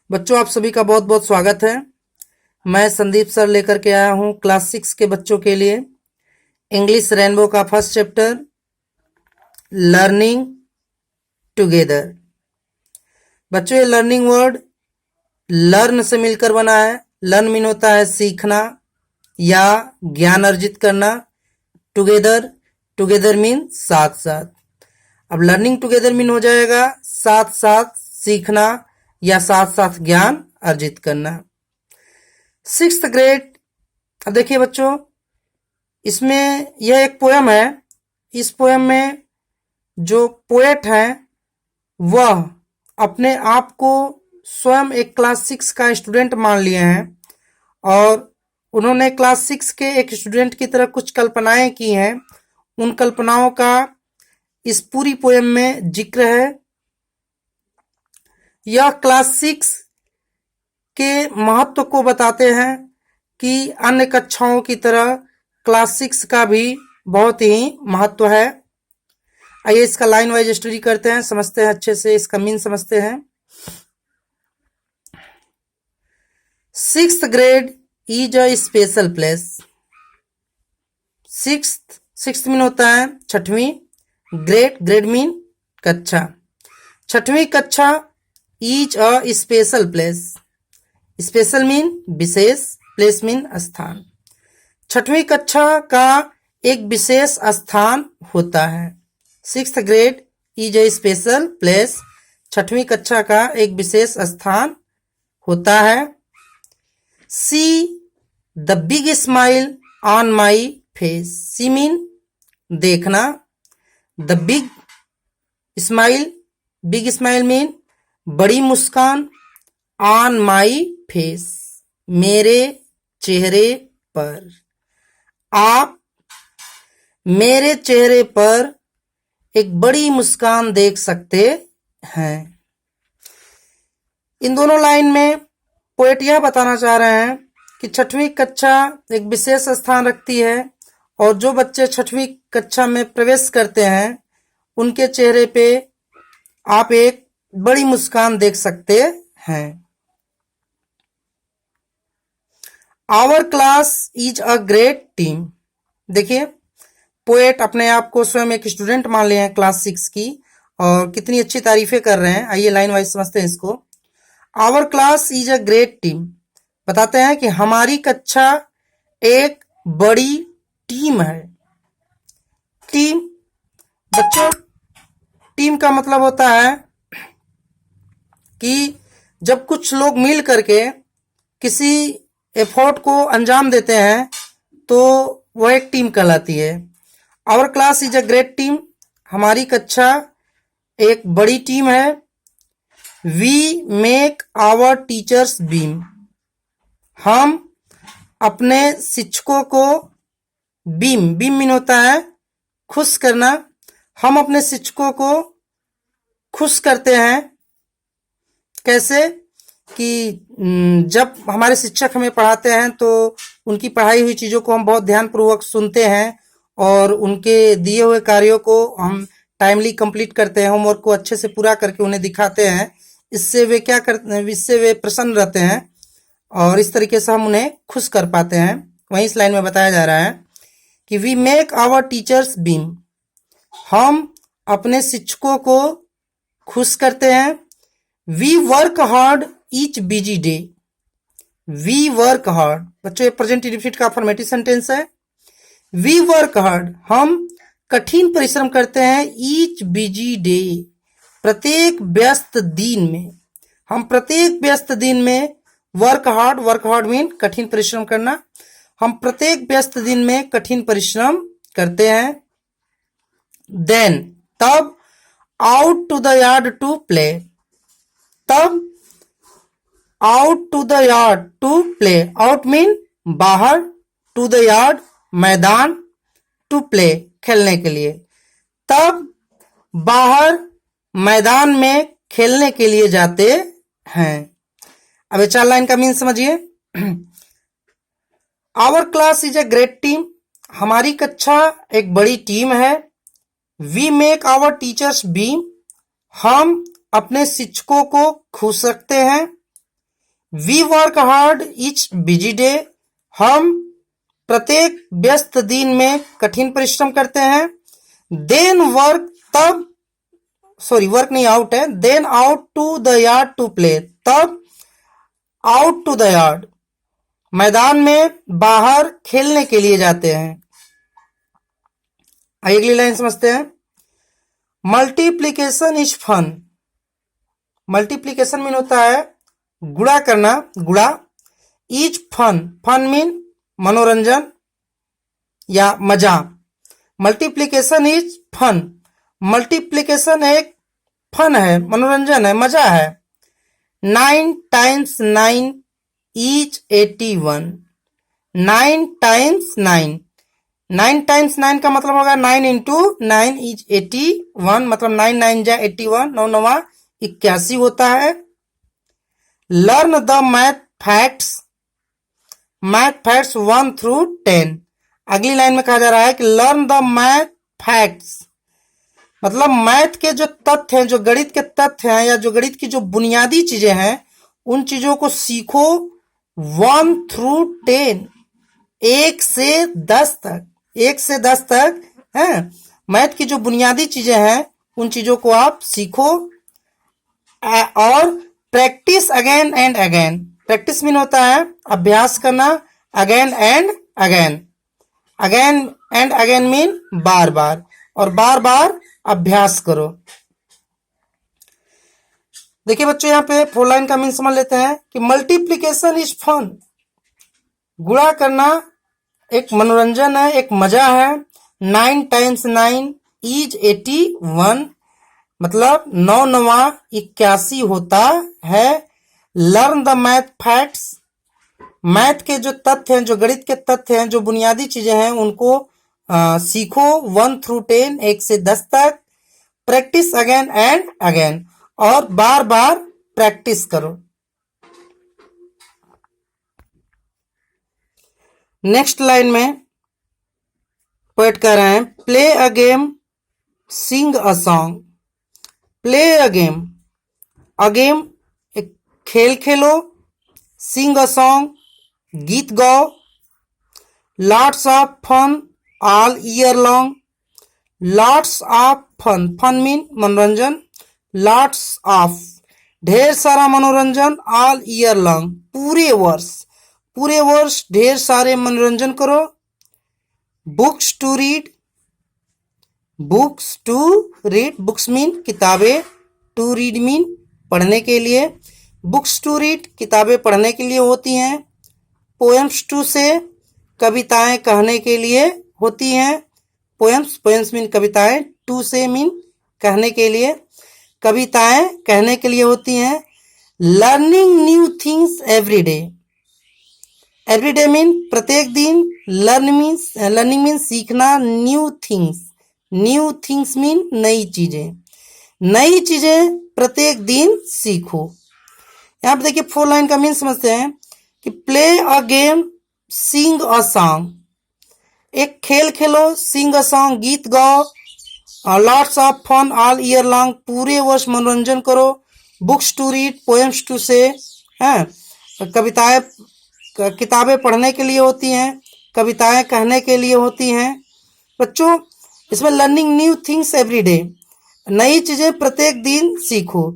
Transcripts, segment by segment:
बच्चों, आप सभी का बहुत बहुत स्वागत है। मैं संदीप सर लेकर के आया हूँ क्लास 6 के बच्चों के लिए इंग्लिश रेनबो का फर्स्ट चैप्टर लर्निंग टुगेदर। बच्चों, ये लर्निंग वर्ड लर्न से मिलकर बना है। लर्न मीन होता है सीखना या ज्ञान अर्जित करना। टुगेदर, टुगेदर मीन साथ साथ। अब लर्निंग टुगेदर मीन हो जाएगा साथ साथ सीखना या साथ साथ ज्ञान अर्जित करना। 6th grade. अब देखिए बच्चों, इसमें यह एक पोयम है। इस पोयम में जो पोएट हैं वह अपने आप को स्वयं एक क्लास 6 का स्टूडेंट मान लिए हैं और उन्होंने क्लास 6 के एक स्टूडेंट की तरह कुछ कल्पनाएं की हैं। उन कल्पनाओं का इस पूरी पोयम में जिक्र है। यह क्लास 6 के महत्व को बताते हैं कि अन्य कक्षाओं की तरह क्लास 6 का भी बहुत ही महत्व है। आइए इसका लाइन वाइज स्टडी करते हैं, समझते हैं अच्छे से, इसका मीन समझते हैं। 6th grade is a special place. Sixth mean होता है छठवीं। ग्रेड, ग्रेड मीन कक्षा। छठवीं कक्षा is a special place. Special mean विशेष, प्लेस मीन स्थान। छठवीं कक्षा का एक विशेष स्थान होता है। 6th grade is a special place. छठवीं कक्षा का एक विशेष स्थान होता है। See the big smile on my face. See mean देखना। The big smile, big smile mean बड़ी मुस्कान। ऑन माई फेस, मेरे चेहरे पर। आप मेरे चेहरे पर एक बड़ी मुस्कान देख सकते हैं। इन दोनों लाइन में पोएट यह बताना चाह रहे हैं कि छठवीं कक्षा एक विशेष स्थान रखती है और जो बच्चे छठवीं कक्षा में प्रवेश करते हैं उनके चेहरे पे आप एक बड़ी मुस्कान देख सकते हैं। Our class is a great team. देखिए, पोएट अपने आप को स्वयं एक स्टूडेंट मान लिए हैं क्लास 6 की और कितनी अच्छी तारीफें कर रहे हैं। आइए लाइन वाइज समझते हैं इसको। Our class is a great team बताते हैं कि हमारी कक्षा एक बड़ी टीम है। टीम बच्चों, टीम का मतलब होता है कि जब कुछ लोग मिल करके किसी एफर्ट को अंजाम देते हैं तो वह एक टीम कहलाती है। Our class is a great team, हमारी कक्षा एक बड़ी टीम है। We make our teachers beam, हम अपने शिक्षकों को बीम, बीम मीन होता है खुश करना। हम अपने शिक्षकों को खुश करते हैं। कैसे कि जब हमारे शिक्षक हमें पढ़ाते हैं तो उनकी पढ़ाई हुई चीज़ों को हम बहुत ध्यानपूर्वक सुनते हैं और उनके दिए हुए कार्यों को हम टाइमली कंप्लीट करते हैं, होमवर्क को अच्छे से पूरा करके उन्हें दिखाते हैं। इससे वे क्या करते हैं, इससे वे प्रसन्न रहते हैं और इस तरीके से हम उन्हें खुश कर पाते हैं। वहीं इस लाइन में बताया जा रहा है कि we make our teachers beam, हम अपने शिक्षकों को खुश करते हैं। We work hard each busy day. We work hard बच्चों, ये प्रेजेंट इंडेफिनिट का अफर्मेटिव सेंटेंस है। वी वर्क हार्ड, हम कठिन परिश्रम करते हैं। ईच बिजी डे, प्रत्येक व्यस्त दिन में। हम प्रत्येक व्यस्त दिन में work hard, work hard mean कठिन परिश्रम करना। हम प्रत्येक व्यस्त दिन में कठिन परिश्रम करते हैं। देन, तब out to the yard to play, तब out to the yard to play. Out mean बाहर, टू द यार्ड मैदान, टू प्ले खेलने के लिए। तब बाहर मैदान में खेलने के लिए जाते हैं। अब ये 4 लाइन का मीन समझिए। Our class is a great team, हमारी कक्षा एक बड़ी टीम है। We make our teachers beam, हम अपने शिक्षकों को खुश रखते हैं। We work hard each busy day, हम प्रत्येक व्यस्त दिन में कठिन परिश्रम करते हैं। देन वर्क, तब, सॉरी वर्क नहीं आउट है, then out to the yard to play, तब आउट टू द यार्ड, मैदान में बाहर खेलने के लिए जाते हैं। अगली लाइन समझते हैं। Multiplication is fun, multiplication mean होता है गुणा करना, गुणा। इज फन, फन मीन मनोरंजन या मजा। मल्टीप्लीकेशन इज फन, मल्टीप्लीकेशन एक फन है, मनोरंजन है, मजा है। 9 टाइम्स 9 इज 81, 9 टाइम्स 9, 9 टाइम्स 9 का मतलब होगा 9 इंटू 9 इज 81, मतलब 9 9 जा 81, 9 9 81 होता है। Learn the math facts, math facts 1 through 10। अगली लाइन में कहा जा रहा है कि लर्न द मैथ फैक्ट्स, मतलब मैथ के जो तथ्य हैं, जो गणित के तथ्य हैं या जो गणित की जो बुनियादी चीजें हैं, उन चीजों को सीखो 1 थ्रू 10, 1 से 10 तक, 1 से 10 तक है। मैथ की जो बुनियादी चीजें हैं उन चीजों को आप सीखो। और practice again and again, practice mean होता है अभ्यास करना, again and again, again and again mean बार बार, और बार बार अभ्यास करो। देखिए बच्चों यहाँ पे 4 लाइन का मीन समझ लेते हैं कि मल्टीप्लीकेशन इज फन, गुणा करना एक मनोरंजन है, एक मजा है। 9 टाइम्स 9 इज 81, मतलब 9 9 81 होता है। Learn the math facts, math के जो तथ्य हैं, जो गणित के तथ्य हैं, जो बुनियादी चीजें हैं, उनको सीखो 1 थ्रू 10, 1 से 10 तक। प्रैक्टिस अगेन एंड अगेन, और बार बार प्रैक्टिस करो। नेक्स्ट लाइन में पोएट कह रहे हैं play a game, sing a song. Play a game, एक खेल खेलो, सिंग अ सॉन्ग, गीत गाओ। Lots of fun all year long, lots of fun, fun mean मनोरंजन, लॉट्स ऑफ ढेर सारा मनोरंजन, ऑल ईयर लॉन्ग पूरे वर्ष, पूरे वर्ष ढेर सारे मनोरंजन करो। Books to read, books to read, books mean किताबें, टू रीड मीन पढ़ने के लिए। बुक्स टू रीड किताबें पढ़ने के लिए होती हैं। पोएम्स टू से कविताएं कहने के लिए होती हैं। पोएम्स, पोएम्स मीन कविताएं, टू से मीन कहने के लिए, कविताएं कहने के लिए होती हैं। Learning new things every day, every day mean प्रत्येक दिन, लर्निंग मीन सीखना, new things, new things mean नई चीजें, नई चीजें प्रत्येक दिन सीखो। यहाँ पे देखिए 4 लाइन का मीन समझते हैं कि play a game, sing a song, एक खेल खेलो, सिंग अ सॉन्ग गीत गाओ। Lots of fun all year long पूरे वर्ष मनोरंजन करो। Books to read, poems to say हैं, कविताएं किताबें पढ़ने के लिए होती हैं, कविताएं कहने के लिए होती हैं। बच्चों इसमें learning new things every day, नई चीजें प्रत्येक दिन सीखो।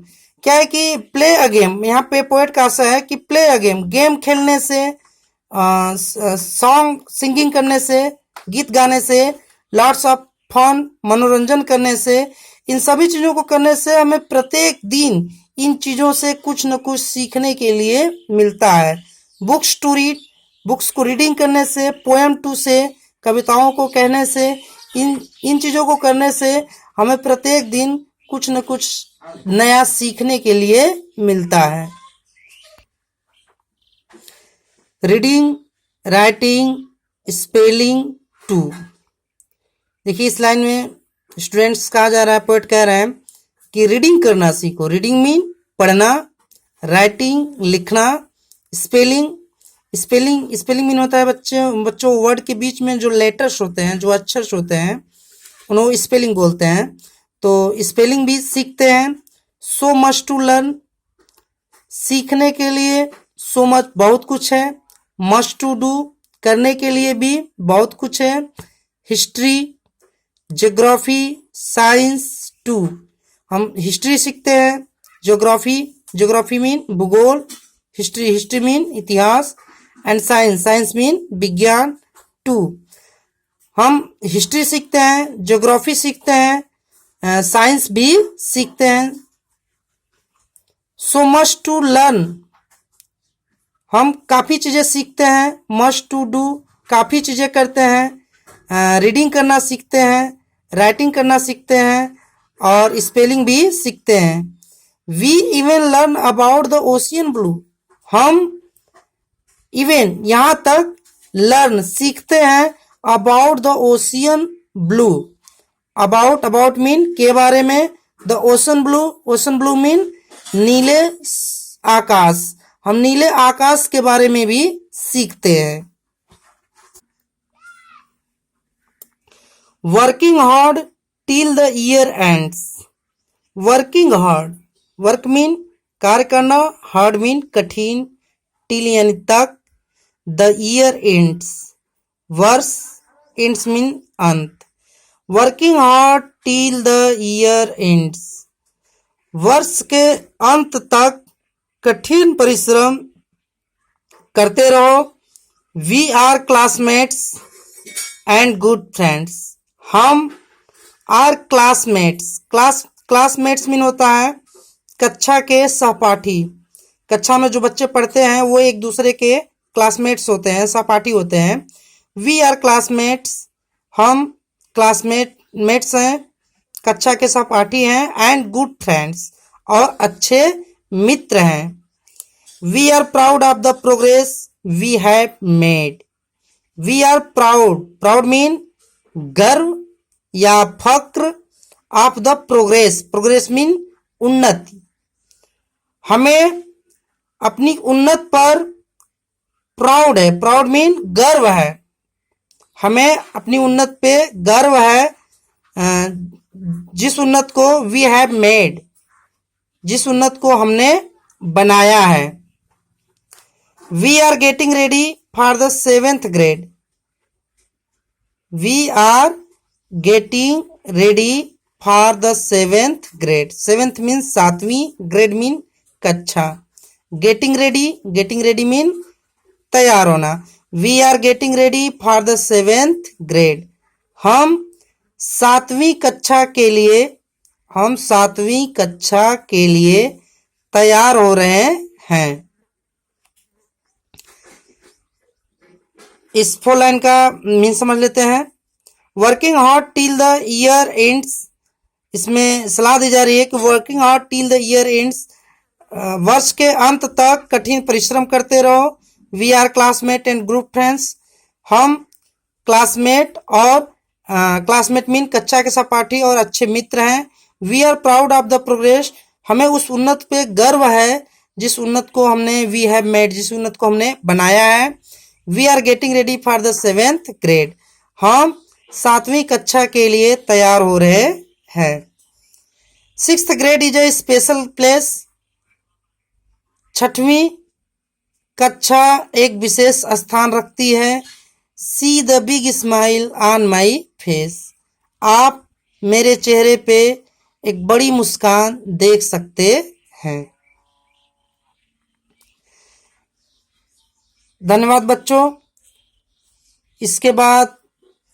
क्या है कि प्ले अ गेम, यहाँ पे पोएट का आशा है कि प्ले अ गेम, गेम खेलने से, सॉन्ग सिंगिंग करने से, गीत गाने से, लॉट्स ऑफ फन मनोरंजन करने से, इन सभी चीजों को करने से हमें प्रत्येक दिन इन चीजों से कुछ न कुछ सीखने के लिए मिलता है। बुक्स टू रीड, बुक्स को रीडिंग करने से, पोएम टू से कविताओं को कहने से, इन चीजों को करने से हमें प्रत्येक दिन कुछ न कुछ नया सीखने के लिए मिलता है। Reading, writing, spelling too. देखिए इस लाइन में स्टूडेंट्स कहा जा रहा है, पोएट कह रहे हैं कि रीडिंग करना सीखो। रीडिंग मीन पढ़ना, राइटिंग लिखना, स्पेलिंग, स्पेलिंग मीन होता है बच्चों वर्ड के बीच में जो लेटर्स होते हैं, जो अक्षर होते हैं, उन्हें स्पेलिंग बोलते हैं। तो स्पेलिंग भी सीखते हैं। सो मच टू लर्न, सीखने के लिए सो मच बहुत कुछ है, मस्ट टू डू करने के लिए भी बहुत कुछ है, हिस्ट्री, ज्योग्राफी, साइंस टू हम हिस्ट्री सीखते हैं, ज्योग्राफी मीन भूगोल, हिस्ट्री मीन इतिहास, एंड साइंस मीन विज्ञान टू हम हिस्ट्री सीखते हैं, ज्योग्राफी सीखते हैं, साइंस भी सीखते हैं। सो मच टू लर्न हम काफ़ी चीज़ें सीखते हैं, मस्ट टू डू काफ़ी चीज़ें करते हैं, रीडिंग करना सीखते हैं, राइटिंग करना सीखते हैं और स्पेलिंग भी सीखते हैं। We even learn about the ocean blue हम इवन यहाँ तक लर्न सीखते हैं about the ocean blue. About mean के बारे में, द ओशन ब्लू मीन नीले आकाश हम नीले आकाश के बारे में भी सीखते हैं। Working hard till the year ends working hard work mean कार्य करना, हार्ड मीन कठिन, टिल यानी तक, द ईयर एंड्स वर्ष एंड्स मीन अंत। Working hard till the year ends वर्ष के अंत तक कठिन परिश्रम करते रहो। We are classmates and good friends हम आर क्लासमेट्स मीन होता है कक्षा के सहपाठी। कक्षा में जो बच्चे पढ़ते हैं वो एक दूसरे के क्लासमेट्स होते हैं, सहपाठी होते हैं। वी आर क्लासमेट्स हम क्लासमेट्स हैं, कक्षा के सहपाठी हैं। एंड गुड फ्रेंड्स और अच्छे मित्र हैं। We are proud of the progress we have made we are proud mean गर्व या फक्र, ऑफ द प्रोग्रेस मीन उन्नति। हमें अपनी उन्नत पर प्राउड है, प्राउड मीन गर्व है, हमें अपनी उन्नत पे गर्व है, जिस उन्नत को वी हैव मेड जिस उन्नत को हमने बनाया है। We are getting ready for the 7th grade we are getting ready for the 7th grade 7th means 7वीं, ग्रेड मीन कक्षा। गेटिंग रेडी मीन तैयार होना। We are getting ready for the 7th grade हम 7वीं कक्षा के लिए तैयार हो रहे हैं। इस 4 लाइन का मीन समझ लेते हैं। Working hard till the year ends इसमें सलाह दी जा रही है कि working hard till the year ends वर्ष के अंत तक कठिन परिश्रम करते रहो। We are classmate and group friends हम क्लासमेट और क्लासमेट मीन कक्षा के सहपाठी और अच्छे मित्र हैं। We are proud of the progress हमें उस उन्नत पे गर्व है जिस उन्नत को हमने वी हैव मेड जिस उन्नत को हमने बनाया है। We are getting ready for the 7th grade हम 7वीं कक्षा के लिए तैयार हो रहे हैं। 6th grade is a special place 6वीं कक्षा एक विशेष स्थान रखती है। See the big smile on my face आप मेरे चेहरे पे एक बड़ी मुस्कान देख सकते हैं। धन्यवाद बच्चों। इसके बाद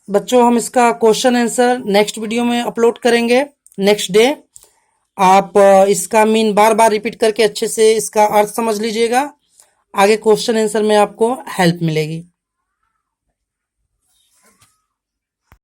बच्चों हम इसका क्वेश्चन आंसर नेक्स्ट वीडियो में अपलोड करेंगे नेक्स्ट डे। आप इसका मीन बार बार रिपीट करके अच्छे से इसका अर्थ समझ लीजिएगा। आगे क्वेश्चन आंसर में आपको हेल्प मिलेगी।